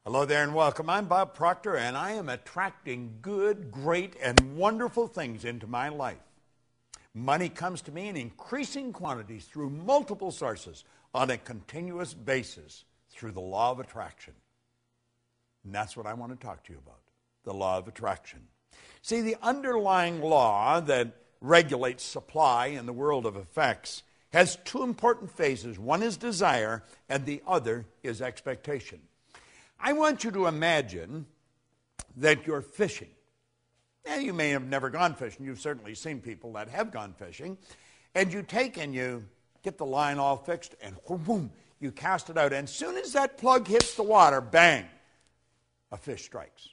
Hello there and welcome. I'm Bob Proctor, and I am attracting good, great, and wonderful things into my life. Money comes to me in increasing quantities through multiple sources on a continuous basis through the law of attraction. And that's what I want to talk to you about, the law of attraction. See, the underlying law that regulates supply in the world of effects has two important phases. One is desire, and the other is expectation. I want you to imagine that you're fishing. Now, you may have never gone fishing. You've certainly seen people that have gone fishing. And you take and you get the line all fixed, and boom, you cast it out. And as soon as that plug hits the water, bang, a fish strikes.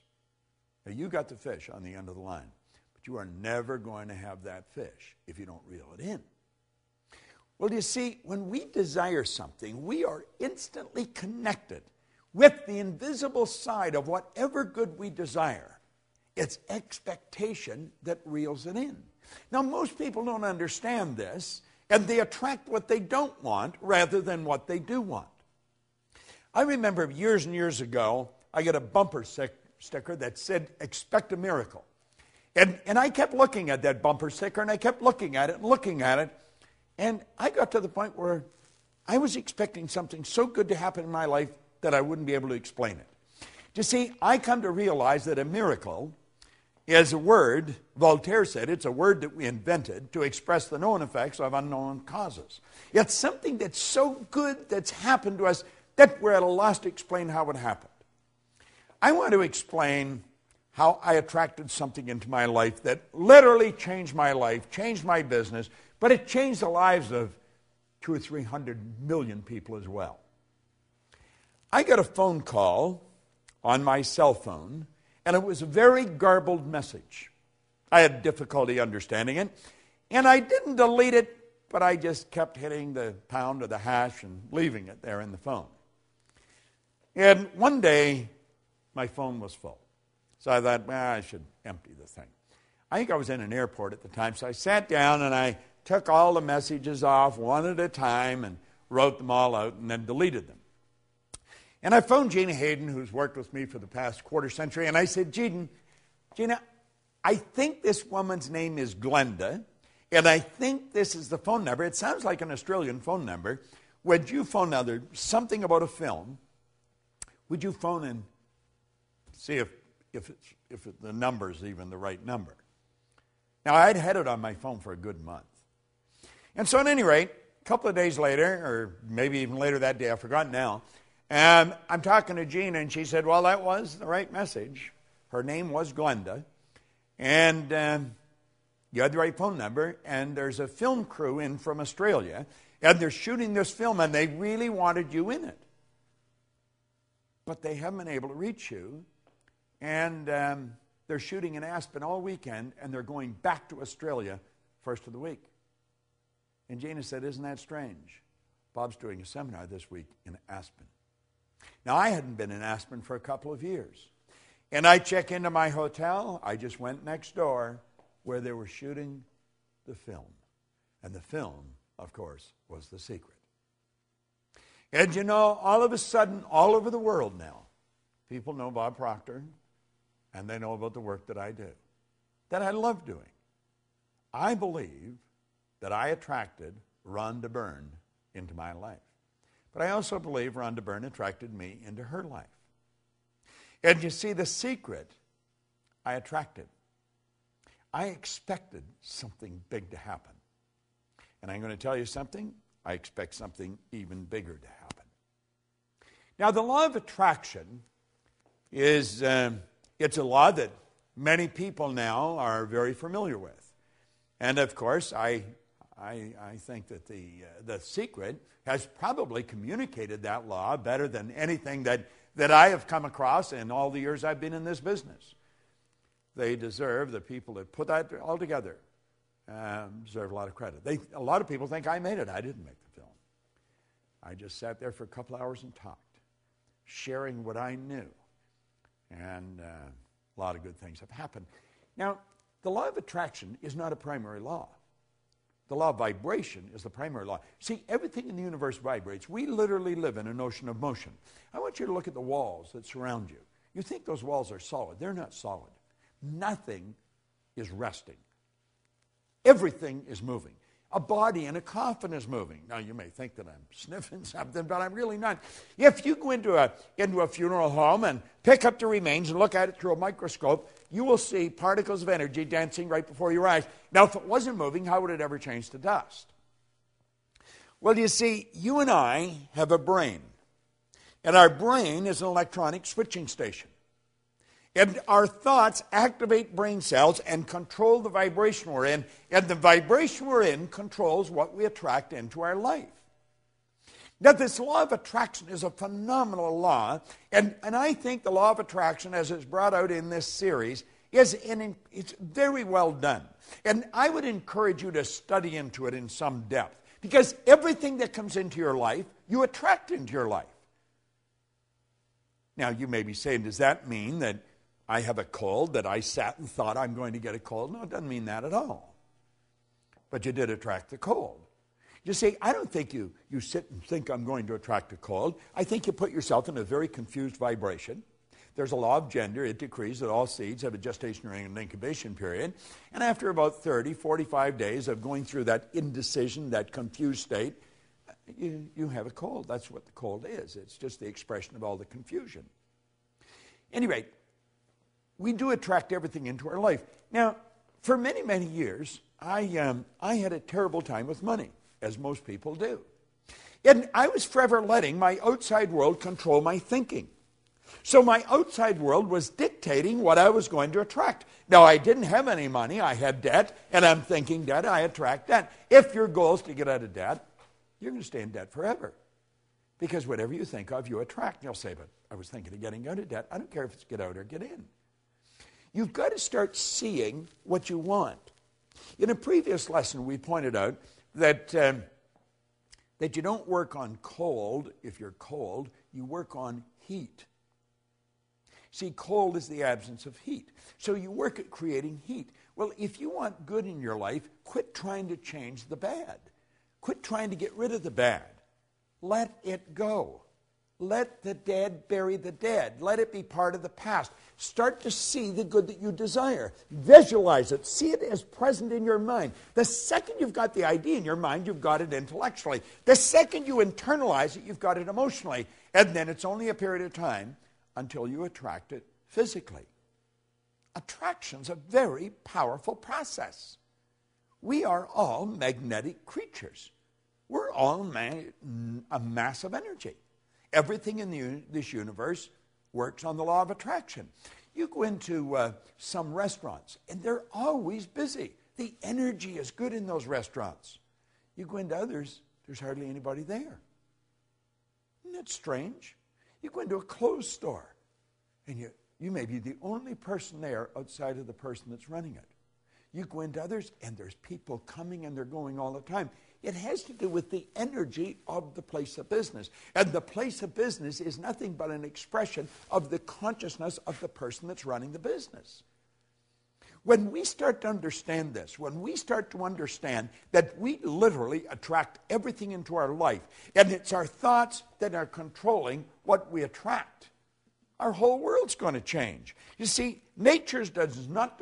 Now, you got the fish on the end of the line, but you are never going to have that fish if you don't reel it in. Well, you see, when we desire something, we are instantly connected with the invisible side of whatever good we desire. It's expectation that reels it in. Now, most people don't understand this, and they attract what they don't want rather than what they do want. I remember years and years ago, I got a bumper sticker that said, "Expect a miracle." And I kept looking at that bumper sticker, and I kept looking at it, and I got to the point where I was expecting something so good to happen in my life that I wouldn't be able to explain it. You see, I come to realize that a miracle is a word, Voltaire said, it's a word that we invented to express the known effects of unknown causes. It's something that's so good that's happened to us that we're at a loss to explain how it happened. I want to explain how I attracted something into my life that literally changed my life, changed my business, but it changed the lives of 200 or 300 million people as well. I got a phone call on my cell phone, and it was a very garbled message. I had difficulty understanding it, and I didn't delete it, but I just kept hitting the pound or the hash and leaving it there in the phone. And one day, my phone was full. So I thought, I should empty the thing. I think I was in an airport at the time, so I sat down and I took all the messages off one at a time and wrote them all out and then deleted them. And I phoned Gina Hayden, who's worked with me for the past quarter century, and I said, Gina, I think this woman's name is Glenda, and I think this is the phone number. It sounds like an Australian phone number. Would you phone now? There's something about a film. Would you phone and see if the number's even the right number? Now, I'd had it on my phone for a good month. And so at any rate, a couple of days later, or maybe even later that day, I've forgotten now, and I'm talking to Gina, and she said, well, that was the right message. Her name was Glenda, and you had the right phone number, and there's a film crew in from Australia, and they're shooting this film, and they really wanted you in it. But they haven't been able to reach you, and they're shooting in Aspen all weekend, and they're going back to Australia first of the week. And Gina said, isn't that strange? Bob's doing a seminar this week in Aspen. Now, I hadn't been in Aspen for a couple of years. And I check into my hotel. I just went next door where they were shooting the film. And the film, of course, was The Secret. And you know, all of a sudden, all over the world now, people know Bob Proctor, and they know about the work that I do, that I love doing. I believe that I attracted Rhonda Byrne into my life. But I also believe Rhonda Byrne attracted me into her life. And you see, the secret I attracted. I expected something big to happen. And I'm going to tell you something. I expect something even bigger to happen. Now, the law of attraction is it's a law that many people now are very familiar with. And, of course, I think that the secret has probably communicated that law better than anything that I have come across in all the years I've been in this business. They deserve, the people that put that all together, deserve a lot of credit. A lot of people think I made it. I didn't make the film. I just sat there for a couple hours and talked, sharing what I knew. And a lot of good things have happened. Now, the law of attraction is not a primary law. The law of vibration is the primary law. See, everything in the universe vibrates. We literally live in an ocean of motion. I want you to look at the walls that surround you. You think those walls are solid. They're not solid. Nothing is resting. Everything is moving. A body in a coffin is moving. Now, you may think that I'm sniffing something, but I'm really not. If you go into a funeral home and pick up the remains and look at it through a microscope, you will see particles of energy dancing right before your eyes. Now, if it wasn't moving, how would it ever change to dust? Well, you see, you and I have a brain. And our brain is an electronic switching station. And our thoughts activate brain cells and control the vibration we're in. And the vibration we're in controls what we attract into our life. Now, this law of attraction is a phenomenal law. And I think the law of attraction, as it's brought out in this series, it's very well done. And I would encourage you to study into it in some depth. Because everything that comes into your life, you attract into your life. Now, you may be saying, does that mean that I have a cold, that I sat and thought I'm going to get a cold? No, it doesn't mean that at all. But you did attract the cold. You see, I don't think you sit and think I'm going to attract a cold. I think you put yourself in a very confused vibration. There's a law of gender. It decrees that all seeds have a gestational and incubation period. And after about 30, 45 days of going through that indecision, that confused state, you have a cold. That's what the cold is. It's just the expression of all the confusion. Anyway, we do attract everything into our life. Now, for many, many years, I had a terrible time with money, as most people do. And I was forever letting my outside world control my thinking. So my outside world was dictating what I was going to attract. Now, I didn't have any money. I had debt, and I'm thinking debt, I attract debt. If your goal is to get out of debt, you're going to stay in debt forever. Because whatever you think of, you attract. And you'll say, but I was thinking of getting out of debt. I don't care if it's get out or get in. You've got to start seeing what you want. In a previous lesson, we pointed out that you don't work on cold if you're cold. You work on heat. See, cold is the absence of heat. So you work at creating heat. Well, if you want good in your life, quit trying to change the bad. Quit trying to get rid of the bad. Let it go. Let the dead bury the dead. Let it be part of the past. Start to see the good that you desire. Visualize it. See it as present in your mind. The second you've got the idea in your mind, you've got it intellectually. The second you internalize it, you've got it emotionally. And then it's only a period of time until you attract it physically. Attraction's a very powerful process. We are all magnetic creatures. We're all a mass of energy. Everything in this universe works on the law of attraction. You go into some restaurants, and they're always busy. The energy is good in those restaurants. You go into others, there's hardly anybody there. Isn't that strange? You go into a clothes store, and you may be the only person there outside of the person that's running it. You go into others, and there's people coming and they're going all the time. It has to do with the energy of the place of business. And the place of business is nothing but an expression of the consciousness of the person that's running the business. When we start to understand this, when we start to understand that we literally attract everything into our life, and it's our thoughts that are controlling what we attract, our whole world's going to change. You see, nature does not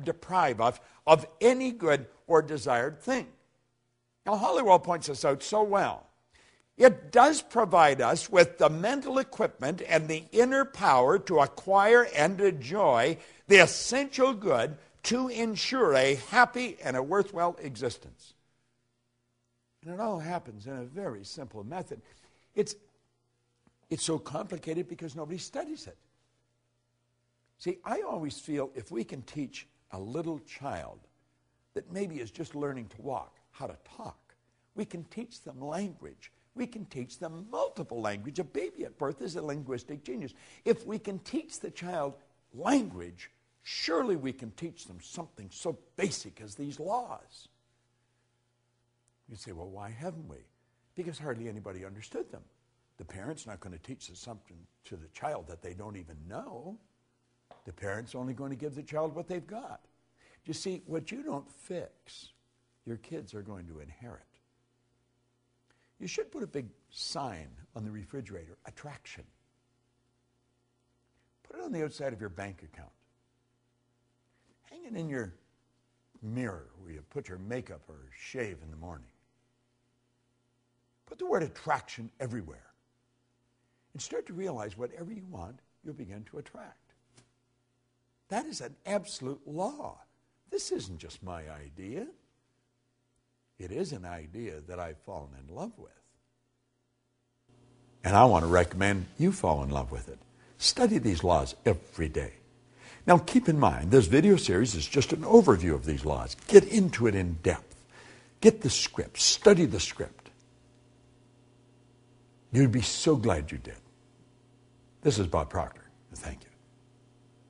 deprive us of any good or desired thing. Now, Hollywood points this out so well. It does provide us with the mental equipment and the inner power to acquire and enjoy the essential good to ensure a happy and a worthwhile existence. And it all happens in a very simple method. It's so complicated because nobody studies it. See, I always feel if we can teach a little child that maybe is just learning to walk, how to talk. We can teach them language. We can teach them multiple language. A baby at birth is a linguistic genius. If we can teach the child language, surely we can teach them something so basic as these laws. You say, well, why haven't we? Because hardly anybody understood them. The parent's not going to teach something to the child that they don't even know. The parent's only going to give the child what they've got. You see, what you don't fix, your kids are going to inherit. You should put a big sign on the refrigerator, attraction. Put it on the outside of your bank account. Hang it in your mirror where you put your makeup or shave in the morning. Put the word attraction everywhere. And start to realize whatever you want, you'll begin to attract. That is an absolute law. This isn't just my idea. It is an idea that I've fallen in love with. And I want to recommend you fall in love with it. Study these laws every day. Now keep in mind, this video series is just an overview of these laws. Get into it in depth. Get the script. Study the script. You'd be so glad you did. This is Bob Proctor. Thank you.